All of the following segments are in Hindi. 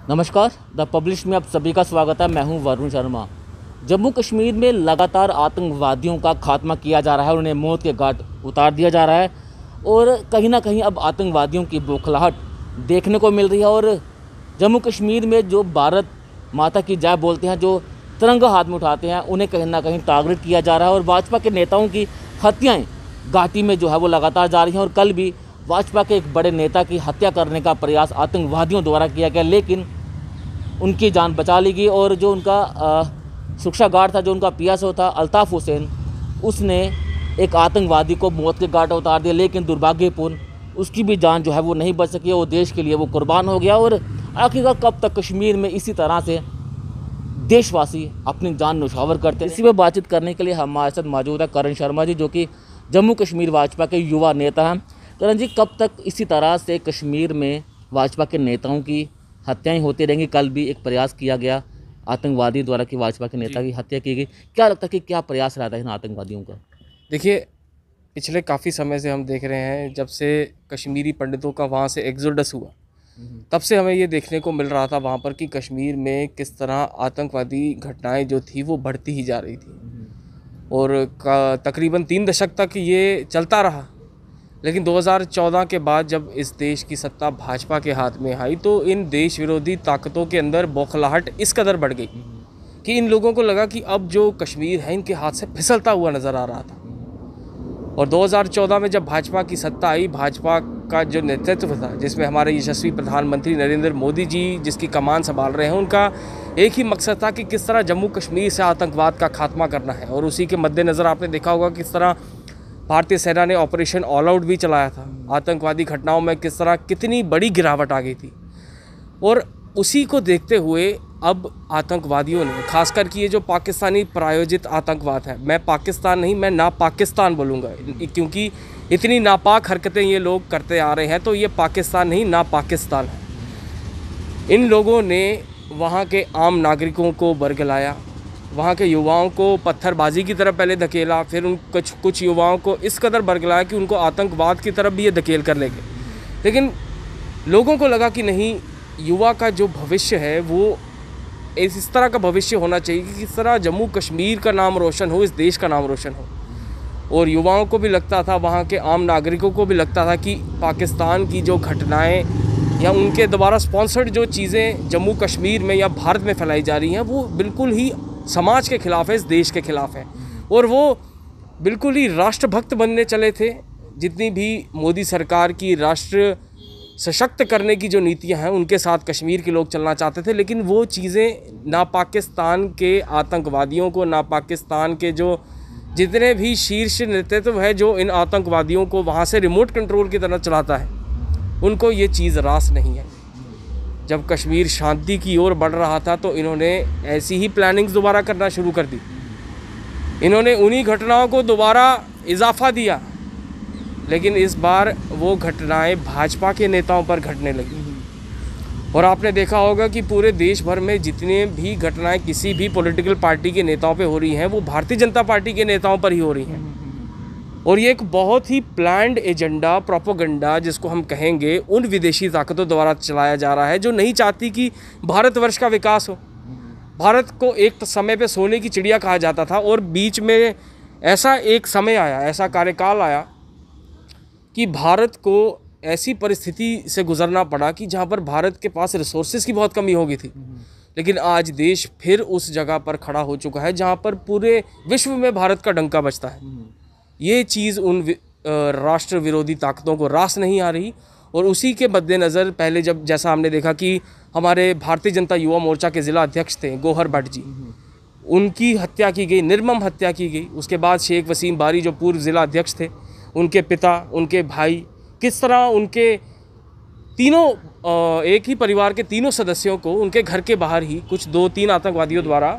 नमस्कार, द पब्लिश में आप सभी का स्वागत है। मैं हूं वरुण शर्मा। जम्मू कश्मीर में लगातार आतंकवादियों का खात्मा किया जा रहा है और उन्हें मौत के घाट उतार दिया जा रहा है और कहीं ना कहीं अब आतंकवादियों की बौखलाहट देखने को मिल रही है। और जम्मू कश्मीर में जो भारत माता की जय बोलते हैं, जो तिरंगा हाथ में उठाते हैं, उन्हें कहीं ना कहीं टारगेट किया जा रहा है और भाजपा के नेताओं की हत्याएँ घाटी में जो है वो लगातार जारी हैं। और कल भी भाजपा के एक बड़े नेता की हत्या करने का प्रयास आतंकवादियों द्वारा किया गया, लेकिन उनकी जान बचा ली गई। और जो उनका सुरक्षा गार्ड था, जो उनका पीएसओ था अल्ताफ़ हुसैन, उसने एक आतंकवादी को मौत के घाट उतार दिया, लेकिन दुर्भाग्यपूर्ण उसकी भी जान जो है वो नहीं बच सकी और देश के लिए वो कुर्बान हो गया। और आखिरकार कब तक कश्मीर में इसी तरह से देशवासी अपनी जान न्यौछावर करते हैं। इसी पर बातचीत करने के लिए हमारे साथ मौजूद है करण शर्मा जी, जो कि जम्मू कश्मीर भाजपा के युवा नेता हैं। करण जी, कब तक इसी तरह से कश्मीर में भाजपा के नेताओं की हत्याएं होती रहेंगी? कल भी एक प्रयास किया गया आतंकवादी द्वारा कि भाजपा के नेता की हत्या की गई। क्या लगता है कि क्या प्रयास रहता है इन आतंकवादियों का? देखिए, पिछले काफ़ी समय से हम देख रहे हैं, जब से कश्मीरी पंडितों का वहाँ से एक्सोडस हुआ, तब से हमें ये देखने को मिल रहा था वहाँ पर कि कश्मीर में किस तरह आतंकवादी घटनाएं जो थी वो बढ़ती ही जा रही थी। और तकरीबन 3 दशक तक ये चलता रहा। लेकिन 2014 के बाद जब इस देश की सत्ता भाजपा के हाथ में आई, तो इन देश विरोधी ताकतों के अंदर बौखलाहट इस कदर बढ़ गई कि इन लोगों को लगा कि अब जो कश्मीर है इनके हाथ से फिसलता हुआ नज़र आ रहा था। और 2014 में जब भाजपा की सत्ता आई, भाजपा का जो नेतृत्व था, जिसमें हमारे यशस्वी प्रधानमंत्री नरेंद्र मोदी जी जिसकी कमान संभाल रहे हैं, उनका एक ही मकसद था कि किस तरह जम्मू कश्मीर से आतंकवाद का खात्मा करना है। और उसी के मद्देनज़र आपने देखा होगा किस तरह भारतीय सेना ने ऑपरेशन ऑल आउट भी चलाया था। आतंकवादी घटनाओं में किस तरह कितनी बड़ी गिरावट आ गई थी। और उसी को देखते हुए अब आतंकवादियों ने, खासकर कि ये जो पाकिस्तानी प्रायोजित आतंकवाद है, मैं पाकिस्तान नहीं, मैं ना पाकिस्तान बोलूँगा, क्योंकि इतनी नापाक हरकतें ये लोग करते आ रहे हैं, तो ये पाकिस्तान नहीं, ना पाकिस्तान है। इन लोगों ने वहाँ के आम नागरिकों को बरगलाया, वहाँ के युवाओं को पत्थरबाजी की तरफ पहले धकेला, फिर उन कुछ युवाओं को इस कदर बरगलाया कि उनको आतंकवाद की तरफ भी ये धकेल कर ले गए। लेकिन लोगों को लगा कि नहीं, युवा का जो भविष्य है वो इस तरह का भविष्य होना चाहिए कि किस तरह जम्मू कश्मीर का नाम रोशन हो, इस देश का नाम रोशन हो। और युवाओं को भी लगता था, वहाँ के आम नागरिकों को भी लगता था कि पाकिस्तान की जो घटनाएँ या उनके द्वारा स्पॉन्सर्ड जो चीज़ें जम्मू कश्मीर में या भारत में फैलाई जा रही हैं, वो बिल्कुल ही समाज के ख़िलाफ़ है, इस देश के ख़िलाफ़ है। और वो बिल्कुल ही राष्ट्रभक्त बनने चले थे। जितनी भी मोदी सरकार की राष्ट्र सशक्त करने की जो नीतियां हैं, उनके साथ कश्मीर के लोग चलना चाहते थे। लेकिन वो चीज़ें ना पाकिस्तान के आतंकवादियों को, ना पाकिस्तान के जो जितने भी शीर्ष नेतृत्व है जो इन आतंकवादियों को वहाँ से रिमोट कंट्रोल की तरह चलाता है, उनको ये चीज़ रास नहीं है। जब कश्मीर शांति की ओर बढ़ रहा था, तो इन्होंने ऐसी ही प्लानिंग्स दोबारा करना शुरू कर दी। इन्होंने उन्हीं घटनाओं को दोबारा इजाफा दिया, लेकिन इस बार वो घटनाएं भाजपा के नेताओं पर घटने लगी। और आपने देखा होगा कि पूरे देश भर में जितने भी घटनाएं किसी भी पॉलिटिकल पार्टी के नेताओं पे हो रही हैं, वो भारतीय जनता पार्टी के नेताओं पर ही हो रही हैं। और ये एक बहुत ही प्लान्ड एजेंडा, प्रोपोगंडा जिसको हम कहेंगे, उन विदेशी ताकतों द्वारा चलाया जा रहा है जो नहीं चाहती कि भारतवर्ष का विकास हो। भारत को एक समय पे सोने की चिड़िया कहा जाता था, और बीच में ऐसा एक समय आया, ऐसा कार्यकाल आया कि भारत को ऐसी परिस्थिति से गुजरना पड़ा कि जहाँ पर भारत के पास रिसोर्सेज की बहुत कमी हो गई थी। लेकिन आज देश फिर उस जगह पर खड़ा हो चुका है जहाँ पर पूरे विश्व में भारत का डंका बजता है। ये चीज़ उन राष्ट्र विरोधी ताकतों को रास नहीं आ रही। और उसी के मद्देनज़र पहले जब जैसा हमने देखा कि हमारे भारतीय जनता युवा मोर्चा के ज़िला अध्यक्ष थे गौहर भट्ट जी, उनकी हत्या की गई, निर्मम हत्या की गई। उसके बाद शेख वसीम बारी जो पूर्व ज़िला अध्यक्ष थे, उनके पिता, उनके भाई, किस तरह उनके तीनों एक ही परिवार के तीनों सदस्यों को उनके घर के बाहर ही कुछ 2-3 आतंकवादियों द्वारा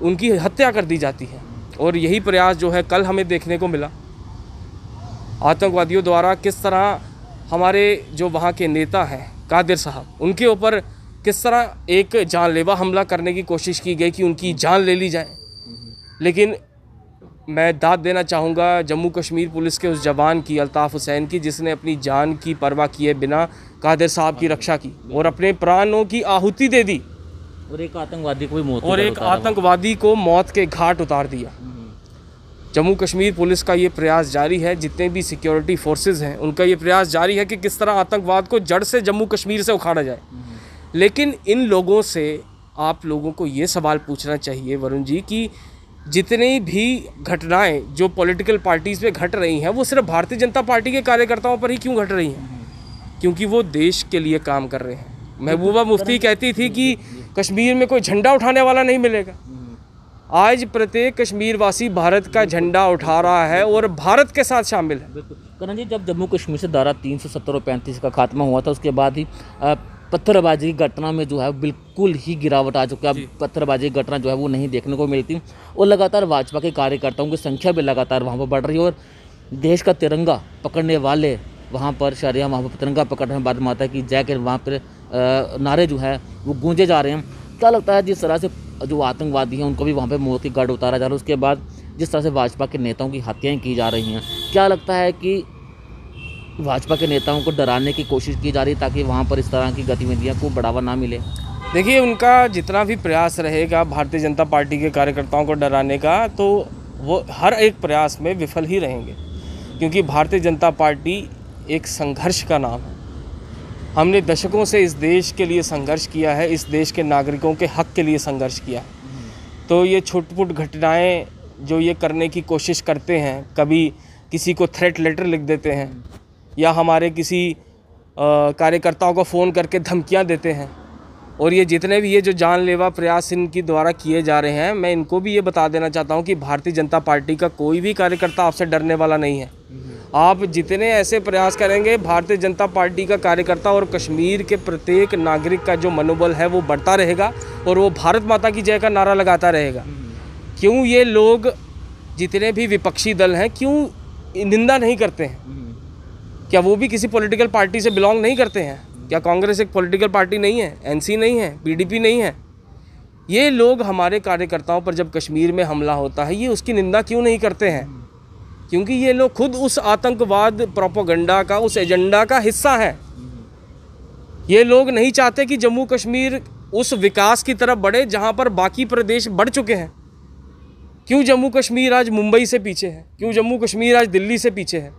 उनकी हत्या कर दी जाती है। और यही प्रयास जो है कल हमें देखने को मिला, आतंकवादियों द्वारा किस तरह हमारे जो वहाँ के नेता हैं कादिर साहब, उनके ऊपर किस तरह एक जानलेवा हमला करने की कोशिश की गई कि उनकी जान ले ली जाए। लेकिन मैं दाद देना चाहूँगा जम्मू कश्मीर पुलिस के उस जवान की, अल्ताफ़ हुसैन की, जिसने अपनी जान की परवाह किए बिना कादिर साहब की रक्षा की और अपने प्राणों की आहुति दे दी और एक आतंकवादी को भी मौत और एक आतंकवादी को मौत के घाट उतार दिया। जम्मू कश्मीर पुलिस का ये प्रयास जारी है, जितने भी सिक्योरिटी फोर्सेस हैं उनका ये प्रयास जारी है कि किस तरह आतंकवाद को जड़ से जम्मू कश्मीर से उखाड़ा जाए। लेकिन इन लोगों से आप लोगों को ये सवाल पूछना चाहिए वरुण जी कि जितनी भी घटनाएं जो पॉलिटिकल पार्टीज़ पे घट रही हैं वो सिर्फ भारतीय जनता पार्टी के कार्यकर्ताओं पर ही क्यों घट रही हैं? क्योंकि वो देश के लिए काम कर रहे हैं। महबूबा मुफ्ती कहती थी कि कश्मीर में कोई झंडा उठाने वाला नहीं मिलेगा। आज प्रत्येक कश्मीर वासी भारत का झंडा उठा रहा है और भारत के साथ शामिल है। करण जी, जब जम्मू कश्मीर से धारा 370 और 35 का खात्मा हुआ था उसके बाद ही पत्थरबाजी की घटना में जो है बिल्कुल ही गिरावट आ चुकी है। अब पत्थरबाजी की घटना जो है वो नहीं देखने को मिलती और लगातार भाजपा के कार्यकर्ताओं की संख्या भी लगातार वहाँ पर बढ़ रही है और देश का तिरंगा पकड़ने वाले वहाँ पर शरिया वहाँ पर तिरंगा पकड़ने बाद माता की जय के वहाँ पर नारे जो है वो गूंजे जा रहे हैं। क्या लगता है जिस तरह से जो आतंकवादी हैं उनको भी वहाँ पे मौत की घाट उतारा जा रहा है, उसके बाद जिस तरह से भाजपा के नेताओं की हत्याएं की जा रही हैं, क्या लगता है कि भाजपा के नेताओं को डराने की कोशिश की जा रही है ताकि वहाँ पर इस तरह की गतिविधियाँ को बढ़ावा ना मिले? देखिए, उनका जितना भी प्रयास रहेगा भारतीय जनता पार्टी के कार्यकर्ताओं को डराने का, तो वो हर एक प्रयास में विफल ही रहेंगे, क्योंकि भारतीय जनता पार्टी एक संघर्ष का नाम है। हमने दशकों से इस देश के लिए संघर्ष किया है, इस देश के नागरिकों के हक के लिए संघर्ष किया है। तो ये छोटी-फुट घटनाएं जो ये करने की कोशिश करते हैं, कभी किसी को थ्रेट लेटर लिख देते हैं या हमारे किसी कार्यकर्ताओं को फ़ोन करके धमकियां देते हैं, और ये जितने भी ये जो जानलेवा प्रयास इनकी द्वारा किए जा रहे हैं, मैं इनको भी ये बता देना चाहता हूं कि भारतीय जनता पार्टी का कोई भी कार्यकर्ता आपसे डरने वाला नहीं है। आप जितने ऐसे प्रयास करेंगे, भारतीय जनता पार्टी का कार्यकर्ता और कश्मीर के प्रत्येक नागरिक का जो मनोबल है वो बढ़ता रहेगा और वो भारत माता की जय का नारा लगाता रहेगा। क्यों ये लोग जितने भी विपक्षी दल हैं क्यों निंदा नहीं करते हैं? क्या वो भी किसी पॉलिटिकल पार्टी से बिलोंग नहीं करते हैं? क्या कांग्रेस एक पॉलिटिकल पार्टी नहीं है? एनसी नहीं है? पीडीपी नहीं है? ये लोग हमारे कार्यकर्ताओं पर जब कश्मीर में हमला होता है ये उसकी निंदा क्यों नहीं करते हैं? क्योंकि ये लोग खुद उस आतंकवाद प्रोपेगेंडा का, उस एजेंडा का हिस्सा है। ये लोग नहीं चाहते कि जम्मू कश्मीर उस विकास की तरफ बढ़े जहां पर बाकी प्रदेश बढ़ चुके हैं। क्यों जम्मू कश्मीर आज मुंबई से पीछे है? क्यों जम्मू कश्मीर आज दिल्ली से पीछे है?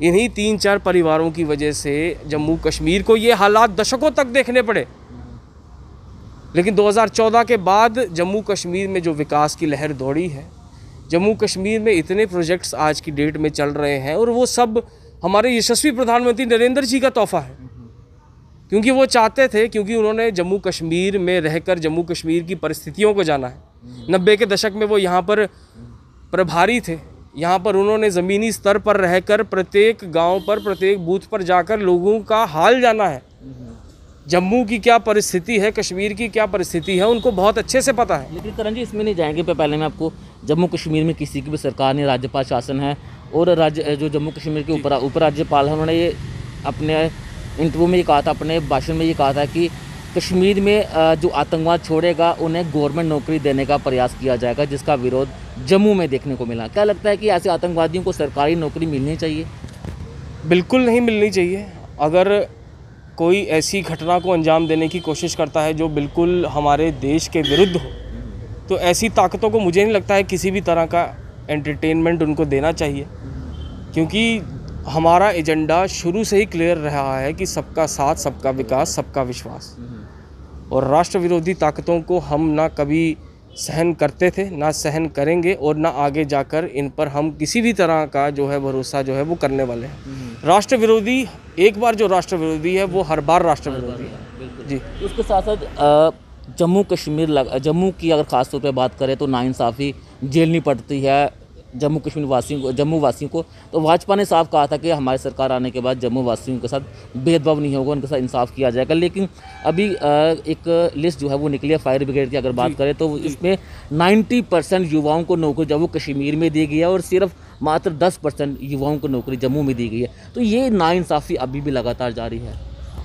इन्हीं 3-4 परिवारों की वजह से जम्मू कश्मीर को ये हालात दशकों तक देखने पड़े। लेकिन 2014 के बाद जम्मू कश्मीर में जो विकास की लहर दौड़ी है, जम्मू कश्मीर में इतने प्रोजेक्ट्स आज की डेट में चल रहे हैं और वो सब हमारे यशस्वी प्रधानमंत्री नरेंद्र जी का तोहफा है। क्योंकि वो चाहते थे, क्योंकि उन्होंने जम्मू कश्मीर में रहकर जम्मू कश्मीर की परिस्थितियों को जाना है। 90 के दशक में वो यहाँ पर प्रभारी थे। यहाँ पर उन्होंने ज़मीनी स्तर पर रहकर प्रत्येक गांव पर, प्रत्येक बूथ पर जाकर लोगों का हाल जाना है। जम्मू की क्या परिस्थिति है, कश्मीर की क्या परिस्थिति है, उनको बहुत अच्छे से पता है। लेकिन करण जी, इसमें नहीं जाएंगे पहले मैं आपको, जम्मू कश्मीर में किसी की भी सरकार नहीं, राज्यपाल शासन है और राज्य जो जम्मू कश्मीर के उपराज्यपाल हैं उन्होंने ये अपने इंटरव्यू में ये कहा था, अपने भाषण में ये कहा था कि कश्मीर में जो आतंकवाद छोड़ेगा उन्हें गवर्नमेंट नौकरी देने का प्रयास किया जाएगा, जिसका विरोध जम्मू में देखने को मिला। क्या लगता है कि ऐसे आतंकवादियों को सरकारी नौकरी मिलनी चाहिए? बिल्कुल नहीं मिलनी चाहिए। अगर कोई ऐसी घटना को अंजाम देने की कोशिश करता है जो बिल्कुल हमारे देश के विरुद्ध हो, तो ऐसी ताकतों को मुझे नहीं लगता है किसी भी तरह का एंटरटेनमेंट उनको देना चाहिए। क्योंकि हमारा एजेंडा शुरू से ही क्लियर रहा है कि सबका साथ, सबका विकास, सबका विश्वास। और राष्ट्र विरोधी ताकतों को हम ना कभी सहन करते थे, ना सहन करेंगे और ना आगे जाकर इन पर हम किसी भी तरह का जो है भरोसा जो है वो करने वाले हैं। राष्ट्र विरोधी, एक बार जो राष्ट्र विरोधी है वो हर बार राष्ट्र विरोधी है जी। उसके साथ साथ जम्मू की अगर ख़ास तौर पे बात करें तो नाइंसाफ़ी झेलनी पड़ती है जम्मू वासियों को। तो भाजपा ने साफ कहा था कि हमारी सरकार आने के बाद जम्मू वासियों के साथ भेदभाव नहीं होगा, उनके साथ इंसाफ किया जाएगा। लेकिन अभी एक लिस्ट जो है वो निकली है फायर ब्रिगेड की, अगर बात करें तो इसमें 90% युवाओं को नौकरी जम्मू कश्मीर में दी गई है और सिर्फ मात्र 10% युवाओं को नौकरी जम्मू में दी गई है। तो ये नाइंसाफ़ी अभी भी लगातार जारी है।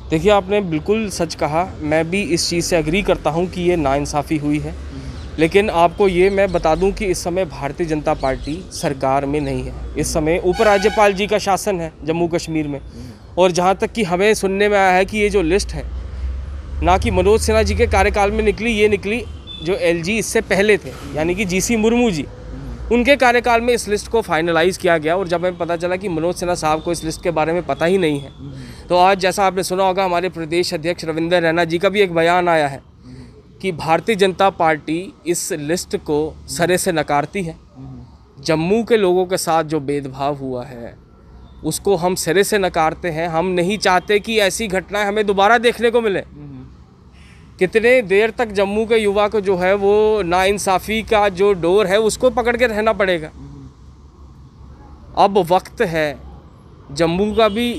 देखिए, आपने बिल्कुल सच कहा। मैं भी इस चीज़ से एग्री करता हूँ कि ये नाइंसाफ़ी हुई है। लेकिन आपको ये मैं बता दूं कि इस समय भारतीय जनता पार्टी सरकार में नहीं है। इस समय उपराज्यपाल जी का शासन है जम्मू कश्मीर में। और जहाँ तक कि हमें सुनने में आया है कि ये जो लिस्ट है ना कि मनोज सिन्हा जी के कार्यकाल में निकली, ये निकली जो एलजी इससे पहले थे, यानी कि जीसी मुर्मू जी, उनके कार्यकाल में इस लिस्ट को फाइनलाइज किया गया। और जब हमें पता चला कि मनोज सिन्हा साहब को इस लिस्ट के बारे में पता ही नहीं है, तो आज जैसा आपने सुना होगा हमारे प्रदेश अध्यक्ष रविंदर रैना जी का भी एक बयान आया है कि भारतीय जनता पार्टी इस लिस्ट को सरे से नकारती है। जम्मू के लोगों के साथ जो भेदभाव हुआ है उसको हम सिरे से नकारते हैं। हम नहीं चाहते कि ऐसी घटनाएं हमें दोबारा देखने को मिले। कितने देर तक जम्मू के युवा को जो है वो नाइंसाफ़ी का जो डोर है उसको पकड़ के रहना पड़ेगा। अब वक्त है, जम्मू का भी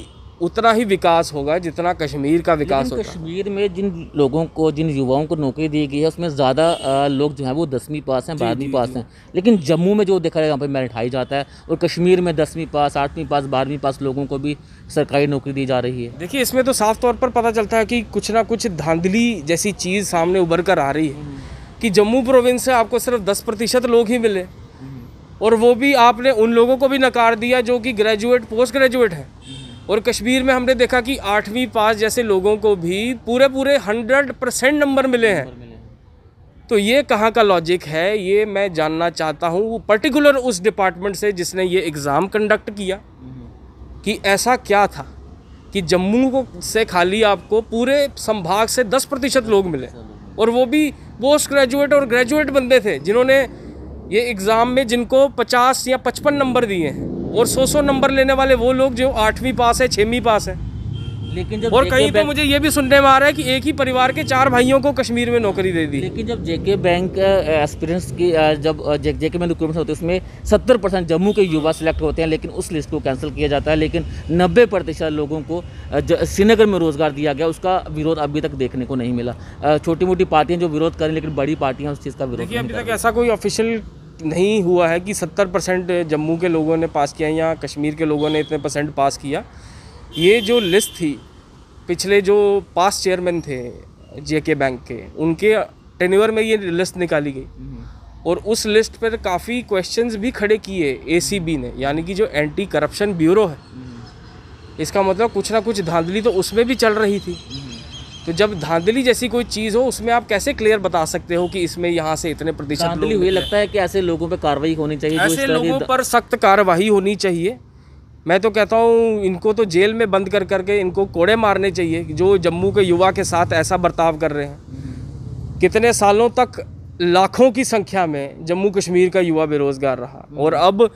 उतना ही विकास होगा जितना कश्मीर का विकास होता है। कश्मीर में जिन लोगों को, जिन युवाओं को नौकरी दी गई है उसमें ज़्यादा लोग जो हैं वो 10वीं पास हैं, 12वीं पास हैं। लेकिन जम्मू में जो देखा यहाँ पे मेरिट हाई जाता है, और कश्मीर में 10वीं पास, 8वीं पास, 12वीं पास लोगों को भी सरकारी नौकरी दी जा रही है। देखिए, इसमें तो साफ तौर पर पता चलता है कि कुछ ना कुछ धांधली जैसी चीज़ सामने उभर कर आ रही है कि जम्मू प्रोविंस से आपको सिर्फ 10% लोग ही मिले, और वो भी आपने उन लोगों को भी नकार दिया जो कि ग्रेजुएट, पोस्ट ग्रेजुएट है। और कश्मीर में हमने देखा कि 8वीं पास जैसे लोगों को भी पूरे 100% नंबर मिले हैं। तो ये कहाँ का लॉजिक है, ये मैं जानना चाहता हूँ पर्टिकुलर उस डिपार्टमेंट से जिसने ये एग्ज़ाम कंडक्ट किया, कि ऐसा क्या था कि जम्मू को से खाली आपको पूरे संभाग से 10% लोग मिले, और वो भी पोस्ट ग्रेजुएट और ग्रेजुएट बंदे थे जिन्होंने ये एग्ज़ाम में जिनको 50 या 55 नंबर दिए हैं, और 100 नंबर लेने वाले वो लोग जो 8वीं पास है, 6वीं पास है। लेकिन जब और कहीं तो मुझे ये भी सुनने में आ रहा है कि एक ही परिवार के 4 भाइयों को कश्मीर में नौकरी दे दी। लेकिन जब जेके बैंक एक्सपीरियंस की जब जेके में रिक्रूटमेंट होती है उसमें 70% जम्मू के युवा सिलेक्ट होते हैं, लेकिन उस लिस्ट को कैंसिल किया जाता है। लेकिन 90% लोगों को श्रीनगर में रोजगार दिया गया, उसका विरोध अभी तक देखने को नहीं मिला। छोटी मोटी पार्टियाँ जो विरोध करें, लेकिन बड़ी पार्टियाँ उस चीज़ का विरोध नहीं। अभी तक ऐसा कोई ऑफिशियल नहीं हुआ है कि 70% जम्मू के लोगों ने पास किया या कश्मीर के लोगों ने इतने % पास किया। ये जो लिस्ट थी, पिछले जो पास चेयरमैन थे जेके बैंक के, उनके टेन्योर में ये लिस्ट निकाली गई, और उस लिस्ट पर काफ़ी क्वेश्चंस भी खड़े किए एसीबी ने, यानी कि जो एंटी करप्शन ब्यूरो है। इसका मतलब कुछ ना कुछ धांधली तो उसमें भी चल रही थी। तो जब धांधली जैसी कोई चीज़ हो, उसमें आप कैसे क्लियर बता सकते हो कि इसमें यहाँ से इतने प्रतिशत धांधली हुई? लगता है कि ऐसे लोगों पे कार्रवाई होनी चाहिए, ऐसे लोगों पर सख्त कार्रवाई होनी चाहिए। मैं तो कहता हूँ इनको तो जेल में बंद कर करके इनको कोड़े मारने चाहिए जो जम्मू के युवा के साथ ऐसा बर्ताव कर रहे हैं। कितने सालों तक लाखों की संख्या में जम्मू कश्मीर का युवा बेरोजगार रहा, और अब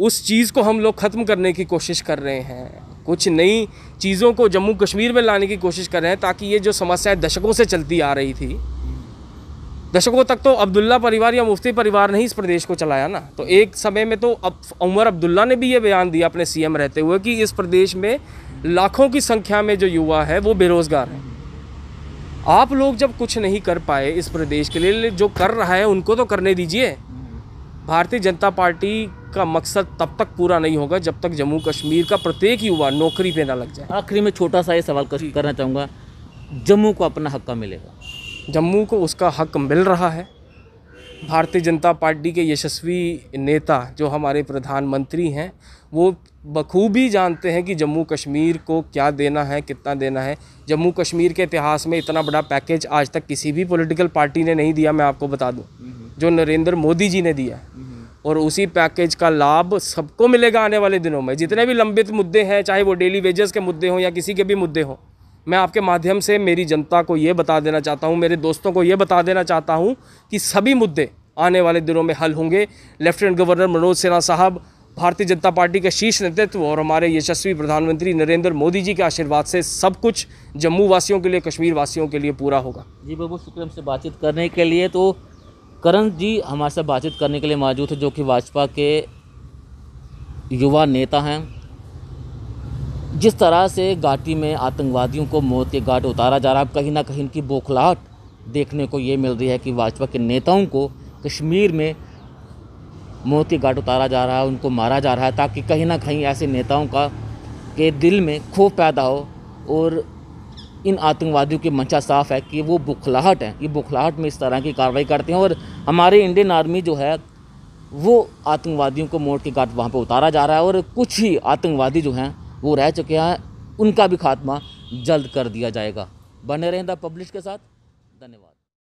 उस चीज़ को हम लोग ख़त्म करने की कोशिश कर रहे हैं। कुछ नई चीज़ों को जम्मू कश्मीर में लाने की कोशिश कर रहे हैं, ताकि ये जो समस्या दशकों से चलती आ रही थी, दशकों तक तो अब्दुल्ला परिवार या मुफ्ती परिवार ने ही इस प्रदेश को चलाया ना। तो एक समय में तो अब उमर अब्दुल्ला ने भी ये बयान दिया अपने सीएम रहते हुए कि इस प्रदेश में लाखों की संख्या में जो युवा है वो बेरोज़गार है। आप लोग जब कुछ नहीं कर पाए इस प्रदेश के लिए, जो कर रहा है उनको तो करने दीजिए। भारतीय जनता पार्टी का मकसद तब तक पूरा नहीं होगा जब तक जम्मू कश्मीर का प्रत्येक युवा नौकरी पे ना लग जाए। आखिरी में छोटा सा ये सवाल करना चाहूँगा, जम्मू को अपना हक मिलेगा? जम्मू को उसका हक मिल रहा है। भारतीय जनता पार्टी के यशस्वी नेता जो हमारे प्रधानमंत्री हैं, वो बखूबी जानते हैं कि जम्मू कश्मीर को क्या देना है, कितना देना है। जम्मू कश्मीर के इतिहास में इतना बड़ा पैकेज आज तक किसी भी पॉलिटिकल पार्टी ने नहीं दिया, मैं आपको बता दूं, जो नरेंद्र मोदी जी ने दिया। और उसी पैकेज का लाभ सबको मिलेगा आने वाले दिनों में। जितने भी लंबित मुद्दे हैं, चाहे वो डेली वेजेस के मुद्दे हों या किसी के भी मुद्दे हों, मैं आपके माध्यम से मेरी जनता को ये बता देना चाहता हूँ, मेरे दोस्तों को ये बता देना चाहता हूँ कि सभी मुद्दे आने वाले दिनों में हल होंगे। लेफ्टिनेंट गवर्नर मनोज सिन्हा साहब, भारतीय जनता पार्टी के शीर्ष नेतृत्व और हमारे यशस्वी प्रधानमंत्री नरेंद्र मोदी जी के आशीर्वाद से सब कुछ जम्मू वासियों के लिए, कश्मीर वासियों के लिए पूरा होगा। जी बहुत बहुत शुक्रिया हमसे बातचीत करने के लिए। तो करण जी हमारे साथ बातचीत करने के लिए मौजूद है, जो कि भाजपा के युवा नेता हैं। जिस तरह से घाटी में आतंकवादियों को मौत के घाट उतारा जा रहा है, कहीं ना कहीं इनकी बौखलाहट देखने को ये मिल रही है कि भाजपा के नेताओं को कश्मीर में मौत के घाट उतारा जा रहा है, उनको मारा जा रहा है, ताकि कहीं ना कहीं ऐसे नेताओं के दिल में खौफ पैदा हो और इन आतंकवादियों की मंशा साफ है कि वो बुखलाहट है, ये बुखलाहट में इस तरह की कार्रवाई करते हैं। और हमारे इंडियन आर्मी जो है वो आतंकवादियों को मोड़ के घाट वहाँ पे उतारा जा रहा है, और कुछ ही आतंकवादी जो हैं वो रह चुके हैं, उनका भी खात्मा जल्द कर दिया जाएगा। बने रहें द पब्लिश के साथ। धन्यवाद।